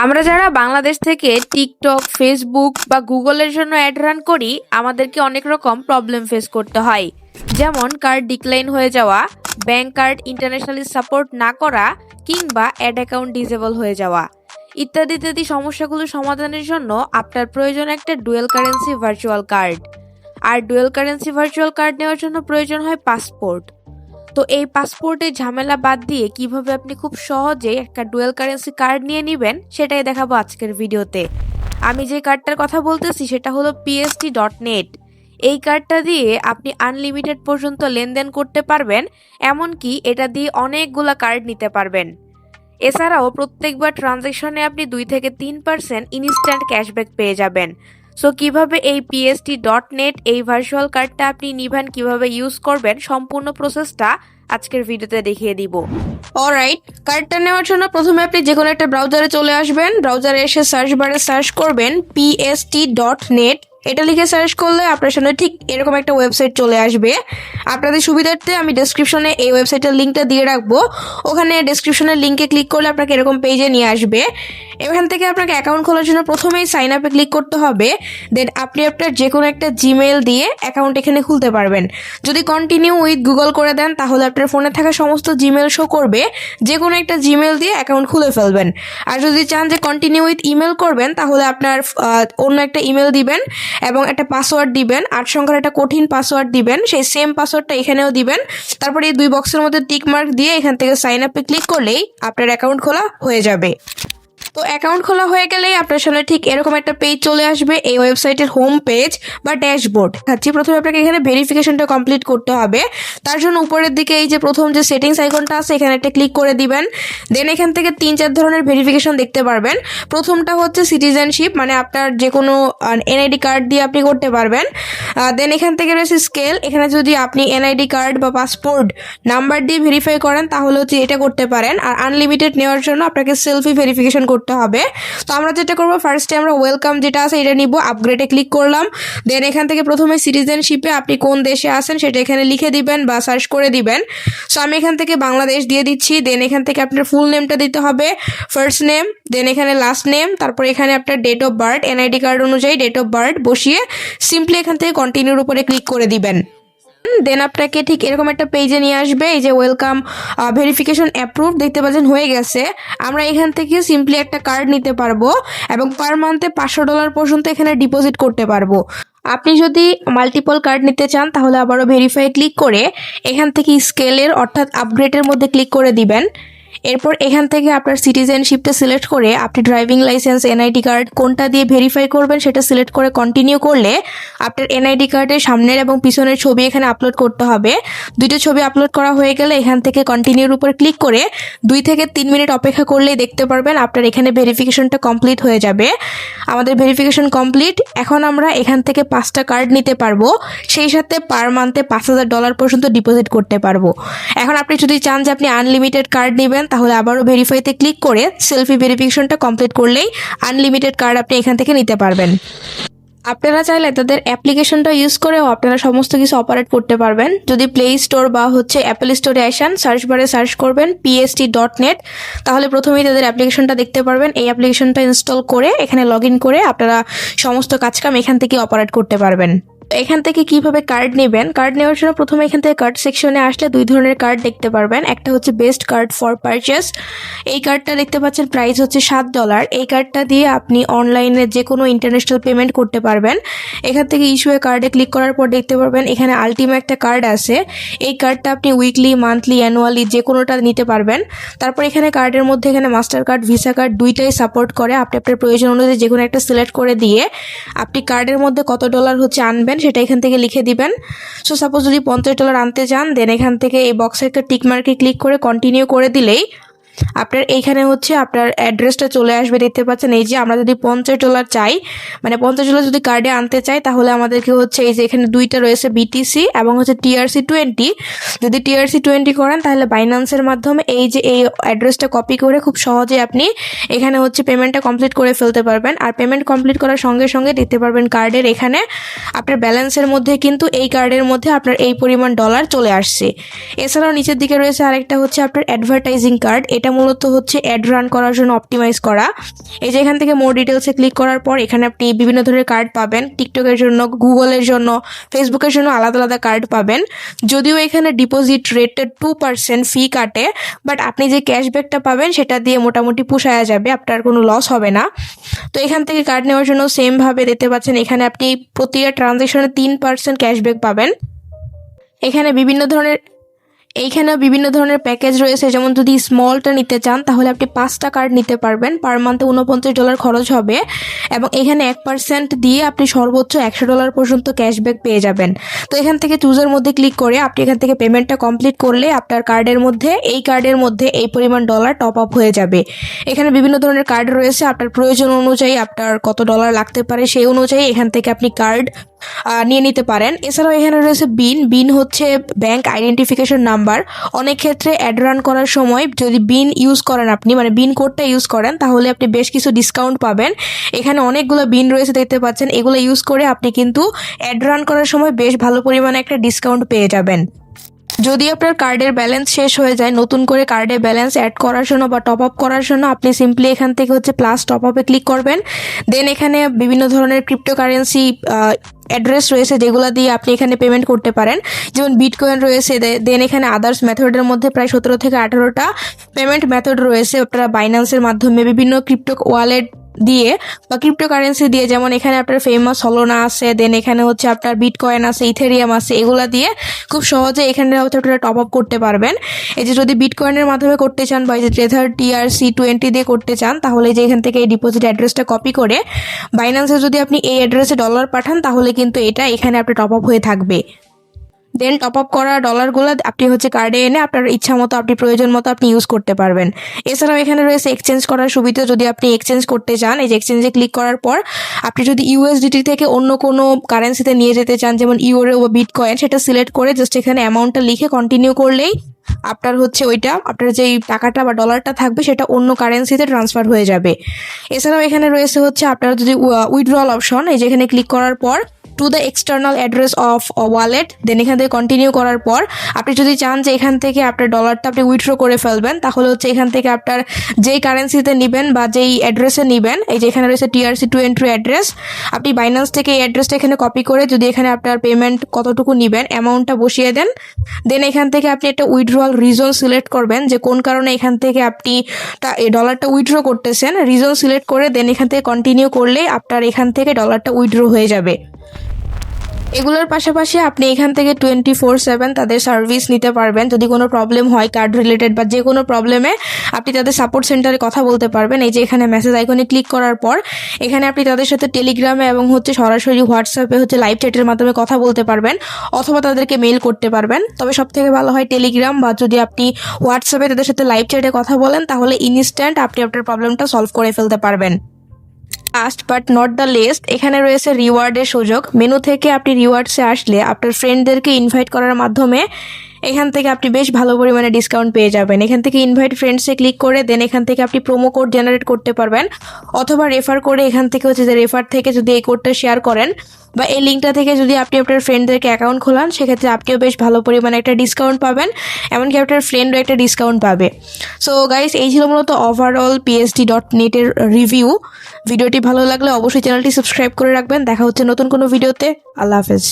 আমরা যারা বাংলাদেশ থেকে টিকটক, ফেসবুক বা গুগলের জন্য অ্যাড রান করি, আমাদেরকে অনেক রকম প্রবলেম ফেস করতে হয়। যেমন কার্ড ডিক্লাইন হয়ে যাওয়া, ব্যাংক কার্ড ইন্টারন্যাশনালি সাপোর্ট না করা, কিংবা অ্যাড অ্যাকাউন্ট ডিসেবল হয়ে যাওয়া ইত্যাদি ইত্যাদি সমস্যাগুলো সমাধানের জন্য আপনার প্রয়োজন একটা ডুয়েল কারেন্সি ভার্চুয়াল কার্ড। আর ডুয়েল কারেন্সি ভার্চুয়াল কার্ড নেওয়ার জন্য প্রয়োজন হয় পাসপোর্ট। তো এই পাসপোর্টের ঝামেলা বাদ দিয়ে কিভাবে আপনি খুব সহজে একটা ডুয়েল কারেন্সি কার্ড নিয়ে নেবেন সেটাই দেখাবো আজকের ভিডিওতে। আমি যে কার্ডটার কথা বলতেছি সেটা হলো PST.net। এই কার্ডটা দিয়ে আপনি আনলিমিটেড পর্যন্ত লেনদেন করতে পারবেন, এমনকি এটা দিয়ে অনেকগুলা কার্ড নিতে পারবেন। এছাড়াও প্রত্যেকবার ট্রানজ্যাকশনে আপনি 2 থেকে 3% ইনস্ট্যান্ট ক্যাশব্যাক পেয়ে যাবেন। সো কিভাবে এই PST.net এই ভার্চুয়াল কার্ডটা আপনি নিবেন, কিভাবে ইউজ করবেন, সম্পূর্ণ প্রসেসটা আজকের ভিডিওতে দেখিয়ে দিব। অলরাইট, কার্ডটা নেওয়ার জন্য প্রথমে আপনি যে কোনো একটা ব্রাউজারে চলে আসবেন। ব্রাউজারে এসে সার্চ বারে সার্চ করবেন PST.net। এটা লিখে সার্চ করলে আপনার সামনে ঠিক এরকম একটা ওয়েবসাইট চলে আসবে। আপনাদের সুবিধার্থে আমি ডেসক্রিপশনে এই ওয়েবসাইটের লিঙ্কটা দিয়ে রাখবো। ওখানে ডেসক্রিপশনের লিঙ্কে ক্লিক করলে আপনাকে এরকম পেজে নিয়ে আসবে। এখান থেকে আপনাকে অ্যাকাউন্ট খোলার জন্য প্রথমেই সাইন আপে ক্লিক করতে হবে। দেন আপনি আপনার যে কোনো একটা জিমেইল দিয়ে অ্যাকাউন্ট এখানে খুলতে পারবেন। যদি কন্টিনিউ উইথ গুগল করে দেন তাহলে আপনার ফোনে থাকা সমস্ত জিমেইল শো করবে। যে কোনো একটা জিমেইল দিয়ে অ্যাকাউন্ট খুলে ফেলবেন। আর যদি চান যে কন্টিনিউ উইথ ইমেল করবেন তাহলে আপনার অন্য একটা ইমেল দিবেন এবং একটা পাসওয়ার্ড দিবেন, 8 সংখ্যার একটা কঠিন পাসওয়ার্ড দিবেন। সেই সেম পাসওয়ার্ডটা এখানেও দিবেন। তারপরে এই 2 বক্সের মধ্যে টিক মার্ক দিয়ে এখান থেকে সাইন আপে ক্লিক করলেই আপনার অ্যাকাউন্ট খোলা হয়ে যাবে। তো অ্যাকাউন্ট খোলা হয়ে গেলেই আপনার সামনে ঠিক এরকম একটা পেজ চলে আসবে, এই ওয়েবসাইটের হোম পেজ বা ড্যাশবোর্ড। প্রথমে আপনাকে এখানে ভেরিফিকেশনটা কমপ্লিট করতে হবে। তার জন্য উপরের দিকে এই যে প্রথম যে সেটিংস আইকনটা আছে এখানে একটা ক্লিক করে দিবেন। দেন এখান থেকে 3-4 ধরনের ভেরিফিকেশন দেখতে পারবেন। প্রথমটা হচ্ছে সিটিজেনশিপ, মানে আপনার যে কোনো NID কার্ড দিয়ে আপনি করতে পারবেন। দেন এখান থেকে রয়েছে স্কেল। এখানে যদি আপনি NID কার্ড বা পাসপোর্ট নাম্বার দিয়ে ভেরিফাই করেন তাহলে হচ্ছে এটা করতে পারেন। আর আনলিমিটেড নেওয়ার জন্য আপনাকে সেলফি ভেরিফিকেশন করতে হবে। তো আমরা যেটা করবো, ফার্স্টে আমরা ওয়েলকাম যেটা আছে এটা নিব, আপগ্রেডে ক্লিক করলাম। দেন এখান থেকে প্রথমে সিটিজেনশিপে আপনি কোন দেশে আছেন সেটা এখানে লিখে দিবেন বা সার্চ করে দিবেন। সো আমি এখান থেকে বাংলাদেশ দিয়ে দিচ্ছি। দেন এখান থেকে আপনার ফুল নেমটা দিতে হবে, ফার্স্ট নেম, দেন এখানে লাস্ট নেম, তারপর এখানে আপনার date of birth, NID card অনুযায়ী ডেট অফ বার্থ বসিয়ে সিম্পলি এখান থেকে কন্টিনিউর উপরে ক্লিক করে দিবেন। দেন আপনাকে ঠিক এরকম একটা পেজে নিয়ে আসবে। এই যে ওয়েলকাম ভেরিফিকেশন অ্যাপ্রুভ দেখতে পাচ্ছেন হয়ে গেছে। আমরা এখান থেকে সিম্পলি একটা কার্ড নিতে পারবো এবং পার মান্থে $500 পর্যন্ত এখানে ডিপোজিট করতে পারবো। আপনি যদি মাল্টিপল কার্ড নিতে চান তাহলে আবারও ভেরিফাই ক্লিক করে এখান থেকে স্কেলের অর্থাৎ আপগ্রেডের মধ্যে ক্লিক করে দিবেন। এরপর এখান থেকে আপনার সিটিজেনশিপটা সিলেক্ট করে আপনি ড্রাইভিং লাইসেন্স, NID কার্ড কোনটা দিয়ে ভেরিফাই করবেন সেটা সিলেক্ট করে কন্টিনিউ করলে আপনার NID কার্ডের সামনের এবং পিছনের ছবি এখানে আপলোড করতে হবে। 2টা ছবি আপলোড করা হয়ে গেলে এখান থেকে কন্টিনিউর উপর ক্লিক করে 2 থেকে 3 মিনিট অপেক্ষা করলেই দেখতে পারবেন আপনার এখানে ভেরিফিকেশনটা কমপ্লিট হয়ে যাবে। আমাদের ভেরিফিকেশন কমপ্লিট। এখন আমরা এখান থেকে 5টা কার্ড নিতে পারবো, সেই সাথে পার মান্থে $5000 পর্যন্ত ডিপোজিট করতে পারবো। এখন আপনি যদি চান যে আপনি আনলিমিটেড কার্ড নেবেন তাহলে আবারও ভেরিফাইতে ক্লিক করে সেলফি ভেরিফিকেশনটা কমপ্লিট করলেই আনলিমিটেড কার্ড আপনি এখান থেকে নিতে পারবেন। আপনারা চাইলে তাদের অ্যাপ্লিকেশনটা ইউজ করেও আপনারা সমস্ত কিছু অপারেট করতে পারবেন। যদি প্লে স্টোর বা হচ্ছে অ্যাপেল স্টোরে আসেন, সার্চ বারে সার্চ করবেন PST.net, তাহলে প্রথমেই তাদের অ্যাপ্লিকেশনটা দেখতে পারবেন। এই অ্যাপ্লিকেশনটা ইনস্টল করে এখানে লগ ইন করে আপনারা সমস্ত কাজকাম এখান থেকে অপারেট করতে পারবেন। এখান থেকে কিভাবে কার্ড নেবেন, কার্ড নেওয়ার জন্য প্রথমে এখান থেকে কার্ড সেকশনে আসলে 2 ধরনের কার্ড দেখতে পারবেন। একটা হচ্ছে বেস্ট কার্ড ফর পারচেস। এই কার্ডটা দেখতে পাচ্ছেন প্রাইস হচ্ছে $7। এই কার্ডটা দিয়ে আপনি অনলাইনে যে কোনো ইন্টারন্যাশনাল পেমেন্ট করতে পারবেন। এখান থেকে ইস্যু এ কার্ডে ক্লিক করার পর দেখতে পারবেন এখানে আলটিমেট একটা কার্ড আছে। এই কার্ডটা আপনি উইকলি, মান্থলি, অ্যানুয়ালি যে কোনোটা নিতে পারবেন। তারপর এখানে কার্ডের মধ্যে এখানে মাস্টার কার্ড, ভিসা কার্ড দুইটাই সাপোর্ট করে। আপনি আপনার প্রয়োজন অনুযায়ী যে কোনো একটা সিলেক্ট করে দিয়ে আপনি কার্ডের মধ্যে কত ডলার হচ্ছে আনবেন সেটা এখান থেকে লিখে দিবেন। সো সাপোজ যদি $50 আনতে চান, দেন এখান থেকে এই বক্সে একটা টিক মার্কে ক্লিক করে কন্টিনিউ করে দিলেই আপনার এইখানে হচ্ছে আপনার অ্যাড্রেসটা চলে আসবে। দেখতে পাচ্ছেন এই যে আমরা যদি $50 চাই, মানে $50 যদি কার্ডে আনতে চাই তাহলে আমাদেরকে হচ্ছে এই যে এখানে 2টা রয়েছে BTC এবং হচ্ছে TRC20। যদি TRC20 করেন তাহলে বাইন্যান্সের মাধ্যমে এই যে এই অ্যাড্রেসটা কপি করে খুব সহজে আপনি এখানে হচ্ছে পেমেন্টটা কমপ্লিট করে ফেলতে পারবেন। আর পেমেন্ট কমপ্লিট করার সঙ্গে সঙ্গে দেখতে পারবেন কার্ডের এখানে আপনার ব্যালেন্সের মধ্যে কিন্তু এই কার্ডের মধ্যে আপনার এই পরিমাণ ডলার চলে আসছে। এছাড়াও নিচের দিকে রয়েছে আরেকটা হচ্ছে আপনার অ্যাডভার্টাইজিং কার্ড। এটা মূলত হচ্ছে অ্যাড রান করার জন্য অপটিমাইজ করা। এই যে এখান থেকে মোর ডিটেলসে ক্লিক করার পর এখানে আপনি বিভিন্ন ধরনের কার্ড পাবেন, টিকটকের জন্য, গুগলের জন্য, ফেসবুকের জন্য আলাদা আলাদা কার্ড পাবেন। যদিও এখানে ডিপোজিট রেটে 2% ফি কাটে, বাট আপনি যে ক্যাশব্যাকটা পাবেন সেটা দিয়ে মোটামুটি পুষায়া যাবে, আপনার কোনো লস হবে না। তো এখান থেকে কার্ড নেওয়ার জন্য সেমভাবে দেখতে পাচ্ছেন এখানে আপনি প্রতিটা ট্রানজ্যাকশনে 3% ক্যাশব্যাক পাবেন। এইখানেও বিভিন্ন ধরনের প্যাকেজ রয়েছে, যেমন যদি স্মলটা নিতে চান তাহলে আপনি 5টা কার্ড নিতে পারবেন, পার মান্থে $49 খরচ হবে, এবং এখানে 1% দিয়ে আপনি সর্বোচ্চ $100 পর্যন্ত ক্যাশব্যাক পেয়ে যাবেন। তো এখান থেকে চুজের মধ্যে ক্লিক করে আপনি এখান থেকে পেমেন্টটা কমপ্লিট করলে আপনার কার্ডের মধ্যে এই পরিমাণ ডলার টপ আপ হয়ে যাবে। এখানে বিভিন্ন ধরনের কার্ড রয়েছে, আপনার প্রয়োজন অনুযায়ী আপনার কত ডলার লাগতে পারে সেই অনুযায়ী এখান থেকে আপনি কার্ড নিয়ে নিতে পারেন। এছাড়াও এখানে রয়েছে বিন হচ্ছে ব্যাংক আইডেন্টিফিকেশন নাম্বার। অনেক ক্ষেত্রে অ্যাড রান করার সময় যদি বিন ইউজ করেন আপনি, মানে বিন কোডটা ইউজ করেন, তাহলে আপনি বেশ কিছু ডিসকাউন্ট পাবেন। এখানে অনেকগুলো বিন রয়েছে দেখতে পাচ্ছেন, এগুলো ইউজ করে আপনি কিন্তু অ্যাড রান করার সময় বেশ ভালো পরিমাণে একটা ডিসকাউন্ট পেয়ে যাবেন। যদি আপনার কার্ডের ব্যালেন্স শেষ হয়ে যায়, নতুন করে কার্ডে ব্যালেন্স অ্যাড করার জন্য বা টপ আপ করার জন্য আপনি সিম্পলি এখান থেকে হচ্ছে প্লাস টপ আপে ক্লিক করবেন। দেন এখানে বিভিন্ন ধরনের ক্রিপ্টোকারেন্সি অ্যাড্রেস রয়েছে যেগুলো দিয়ে আপনি এখানে পেমেন্ট করতে পারেন, যেমন বিটকয়েন রয়েছে। দেন এখানে আদার্স মেথডের মধ্যে প্রায় 17 থেকে 18টা পেমেন্ট মেথড রয়েছে। আপনারা বাইন্যান্সের মাধ্যমে বিভিন্ন ক্রিপ্টো ওয়ালেট দিয়ে বা ক্রিপ্টোকারেন্সি দিয়ে, যেমন এখানে আপনার ফেমাস সলোনা আছে, দেন এখানে হচ্ছে আপনার বিটকয়েন আছে, ইথেরিয়াম আছে, এগুলা দিয়ে খুব সহজে এখানে হচ্ছে আপনারা টপ আপ করতে পারবেন। এই যে যদি বিটকয়েনের মাধ্যমে করতে চান বা এই যে ট্রেজার TRC20 দিয়ে করতে চান, তাহলে যে এখান থেকে এই ডিপোজিট অ্যাড্রেসটা কপি করে বাইন্যান্সে যদি আপনি এই অ্যাড্রেসে ডলার পাঠান তাহলে কিন্তু এটা এখানে আপনার টপ আপ হয়ে থাকবে। দেন টপ আপ করা ডলারগুলো আপনি হচ্ছে কার্ডে এনে আপনার ইচ্ছা মতো, আপনি প্রয়োজন মতো আপনি ইউজ করতে পারবেন। এছাড়াও এখানে রয়েছে এক্সচেঞ্জ করার সুবিধা। যদি আপনি এক্সচেঞ্জ করতে চান, এই যে এক্সচেঞ্জে ক্লিক করার পর আপনি যদি USDT থেকে অন্য কোনো কারেন্সিতে নিয়ে যেতে চান, যেমন ইউরো বা বিটকয়েন, সেটা সিলেক্ট করে জাস্ট এখানে অ্যামাউন্টটা লিখে কন্টিনিউ করলেই আপনার হচ্ছে আপনার যেই টাকাটা বা ডলারটা থাকবে সেটা অন্য কারেন্সিতে ট্রান্সফার হয়ে যাবে। এছাড়াও এখানে রয়েছে হচ্ছে আপনার যদি উইথড্রল অপশন, এই যে এখানে ক্লিক করার পর to the external address of wallet, then এখান থেকে কন্টিনিউ করার পর আপনি যদি চান যে এখান থেকে আপনার ডলারটা আপনি উইথড্র করে ফেলবেন, তাহলে হচ্ছে এখান থেকে আপনার যেই কারেন্সিতে নেবেন বা যেই অ্যাড্রেসে নেবেন, এই যে এখানে রয়েছে TRC20 অ্যাড্রেস, আপনি বাইন্যান্স থেকে এই অ্যাড্রেসটা এখানে কপি করে যদি এখানে আপনার পেমেন্ট কতটুকু নেবেন অ্যামাউন্টটা বসিয়ে দেন। দেন এখান থেকে আপনি একটা উইথড্রয়াল রিজন সিলেক্ট করবেন, যে কোন কারণে এখান থেকে আপনি এই ডলারটা উইথড্র করতেছেন, রিজন সিলেক্ট করে দেন এখান থেকে কন্টিনিউ করলে আপনার এখান থেকে ডলারটা উইথড্র হয়ে যাবে। এগুলোর পাশাপাশি আপনি এখান থেকে 24/7 তাদের সার্ভিস নিতে পারবেন। যদি কোনো প্রবলেম হয় কার্ড রিলেটেড বা যে কোনো প্রবলেমে আপনি তাদের সাপোর্ট সেন্টারে কথা বলতে পারবেন। এই যে এখানে মেসেজ আইকনে ক্লিক করার পর এখানে আপনি তাদের সাথে টেলিগ্রামে এবং হচ্ছে সরাসরি হোয়াটসঅ্যাপে হচ্ছে লাইভ চ্যাটের মাধ্যমে কথা বলতে পারবেন, অথবা তাদেরকে মেইল করতে পারবেন। তবে সব থেকে ভালো হয় টেলিগ্রাম, বা যদি আপনি হোয়াটসঅ্যাপে তাদের সাথে লাইভ চ্যাটে কথা বলেন তাহলে ইনস্ট্যান্ট আপনি আপনার প্রবলেমটা সলভ করে ফেলতে পারবেন। Last but not the least, এখানে রয়েছে রিওয়ার্ডের সুযোগ। মেনু থেকে আপনি রিওয়ার্ডসে আসলে আপনার ফ্রেন্ডদেরকে ইনভাইট করার মাধ্যমে এখান থেকে আপনি বেশ ভালো পরিমাণে ডিসকাউন্ট পেয়ে যাবেন। এখান থেকে ইনভাইট ফ্রেন্ডসে ক্লিক করে দেন এখান থেকে আপনি প্রোমো কোড জেনারেট করতে পারবেন, অথবা রেফার করে এখান থেকে হচ্ছে যে রেফার থেকে যদি এই কোডটা শেয়ার করেন বা এই লিঙ্কটা থেকে যদি আপনি আপনার ফ্রেন্ডদেরকে অ্যাকাউন্ট খোলান, সেক্ষেত্রে আপনিও বেশ ভালো পরিমাণে একটা ডিসকাউন্ট পাবেন, এমনকি আপনার ফ্রেন্ডও একটা ডিসকাউন্ট পাবে। সো গাইস, এই ছিল মূলত ওভারঅল PSD.net এর রিভিউ। ভিডিওটি ভালো লাগলে অবশ্যই চ্যানেলটি সাবস্ক্রাইব করে রাখবেন। দেখা হচ্ছে নতুন কোনো ভিডিওতে। আল্লাহ হাফেজ।